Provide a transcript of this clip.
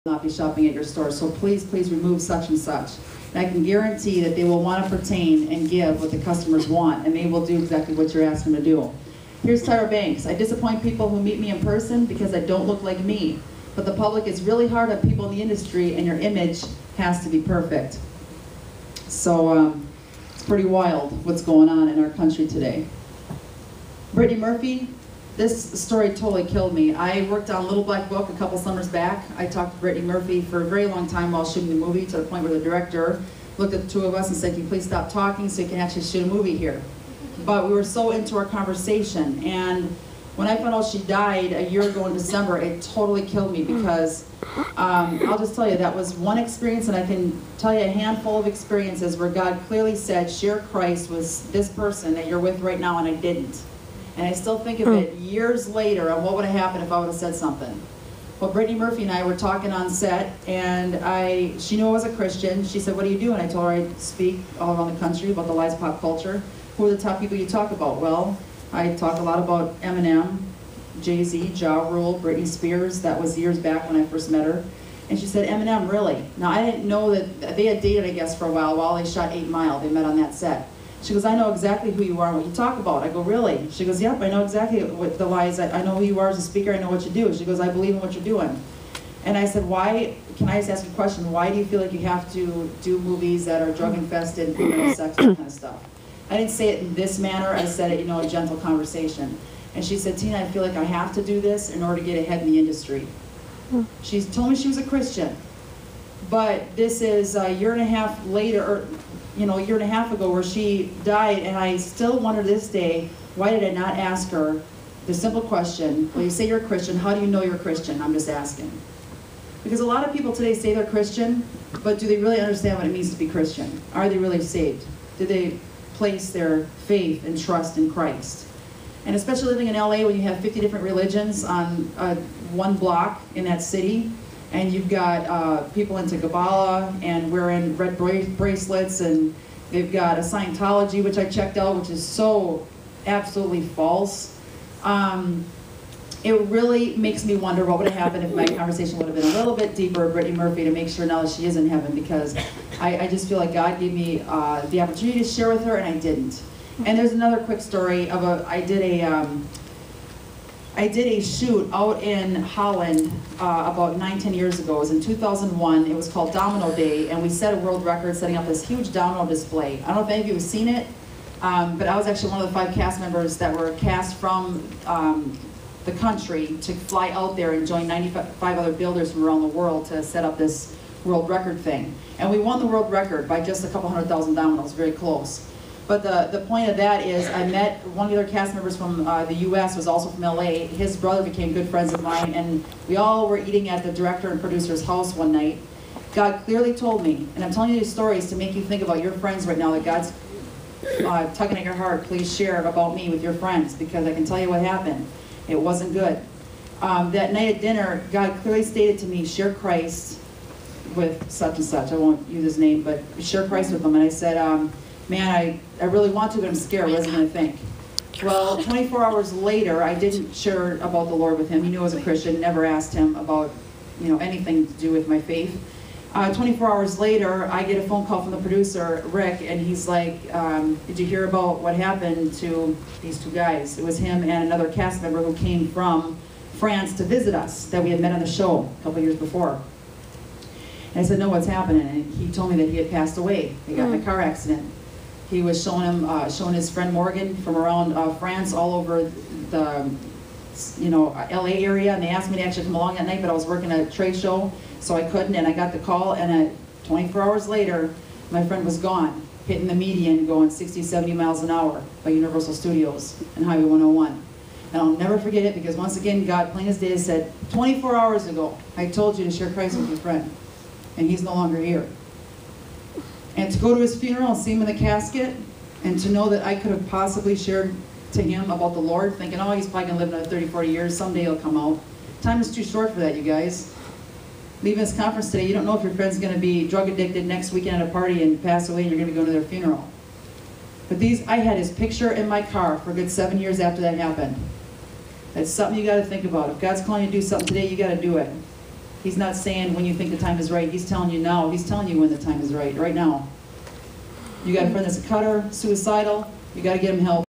not be shopping at your store, so please remove such and such. And I can guarantee that they will want to pertain and give what the customers want, and they will do exactly what you're asking them to do. Here's Tyra Banks. I disappoint people who meet me in person because I don't look like me. But the public is really hard on people in the industry, and your image has to be perfect. So it's pretty wild what's going on in our country today. Brittany Murphy. This story totally killed me. I worked on Little Black Book a couple summers back. I talked to Brittany Murphy for a very long time while shooting the movie, to the point where the director looked at the two of us and said, "Can you please stop talking so you can actually shoot a movie here?" But we were so into our conversation, and when I found out she died a year ago in December, it totally killed me, because I'll just tell you, that was one experience, and I can tell you a handful of experiences where God clearly said, share Christ with this person that you're with right now, and I didn't. And I still think of it years later on what would have happened if I would have said something. Well, Brittany Murphy and I were talking on set, and she knew I was a Christian. She said, "What do you do?" And I told her I speak all around the country about the lies of pop culture. Who are the top people you talk about? Well, I talk a lot about Eminem, Jay-Z, Ja Rule, Britney Spears. That was years back when I first met her. And she said, "Eminem, really?" Now, I didn't know that they had dated, I guess, for a while they shot 8 Mile. They met on that set. She goes, "I know exactly who you are and what you talk about." I go, "Really?" She goes, "Yep, I know exactly what the lies. I know who you are as a speaker. I know what you do." She goes, "I believe in what you're doing." And I said, "Why, can I just ask you a question, why do you feel like you have to do movies that are drug infested, criminal sex, that kind of stuff?" I didn't say it in this manner. I said it, a gentle conversation. And she said, "Tina, I feel like I have to do this in order to get ahead in the industry." She told me she was a Christian. But this is a year and a half later, or a year and a half ago, where she died, and I still wonder to this day, why did I not ask her the simple question, well, you say you're a Christian, how do you know you're a Christian? I'm just asking. Because a lot of people today say they're Christian, but do they really understand what it means to be Christian? Are they really saved? Do they place their faith and trust in Christ? And especially living in LA, when you have 50 different religions on one block in that city, and you've got people into Kabbalah and wearing red bracelets, and they've got a Scientology, which I checked out, which is so absolutely false. It really makes me wonder what would have happened if my conversation would have been a little bit deeper with Brittany Murphy, to make sure now that she is in heaven, because I just feel like God gave me the opportunity to share with her, and I didn't. And there's another quick story of I did a shoot out in Holland about 9-10 years ago. It was in 2001. It was called Domino Day, and we set a world record setting up this huge domino display. I don't know if any of you have seen it, but I was actually one of the 5 cast members that were cast from the country to fly out there and join 95 other builders from around the world to set up this world record thing. And we won the world record by just a couple 100,000 dominoes, very close. But the point of that is, I met one of the other cast members from the US, was also from LA. His brother became good friends of mine, and we all were eating at the director and producer's house one night. God clearly told me, and I'm telling you these stories to make you think about your friends right now, that God's tugging at your heart. Please share about me with your friends, because I can tell you what happened. It wasn't good. That night at dinner, God clearly stated to me, share Christ with such and such. I won't use his name, but share Christ with them. And I said, man, I really want to, but I'm scared. What is he going to think? Well, 24 hours later, I didn't share about the Lord with him. He knew I was a Christian. Never asked him about, anything to do with my faith. 24 hours later, I get a phone call from the producer, Rick, and he's like, "Did you hear about what happened to these 2 guys?" It was him and another cast member who came from France to visit us, that we had met on the show a couple years before. And I said, "No, what's happening?" And he told me that he had passed away. He got in a car accident. He was showing his friend Morgan from around France, all over the LA area, and they asked me to actually come along that night, but I was working at a trade show, so I couldn't, and I got the call, and 24 hours later, my friend was gone, hitting the median, going 60, 70 miles an hour by Universal Studios and Highway 101. And I'll never forget it, because once again, God, plain as day, said, 24 hours ago, I told you to share Christ with your friend, and he's no longer here. And to go to his funeral and see him in the casket, and to know that I could have possibly shared to him about the Lord, thinking, oh, he's probably going to live another 30, 40 years, someday he'll come out. Time is too short for that, you guys. Leaving this conference today, you don't know if your friend's going to be drug addicted next weekend at a party and pass away, and you're going to be going to their funeral. But I had his picture in my car for a good 7 years after that happened. That's something you got to think about. If God's calling you to do something today, you got to do it. He's not saying when you think the time is right. He's telling you now. He's telling you when the time is right now. You got a friend that's a cutter, suicidal, you got to get him help.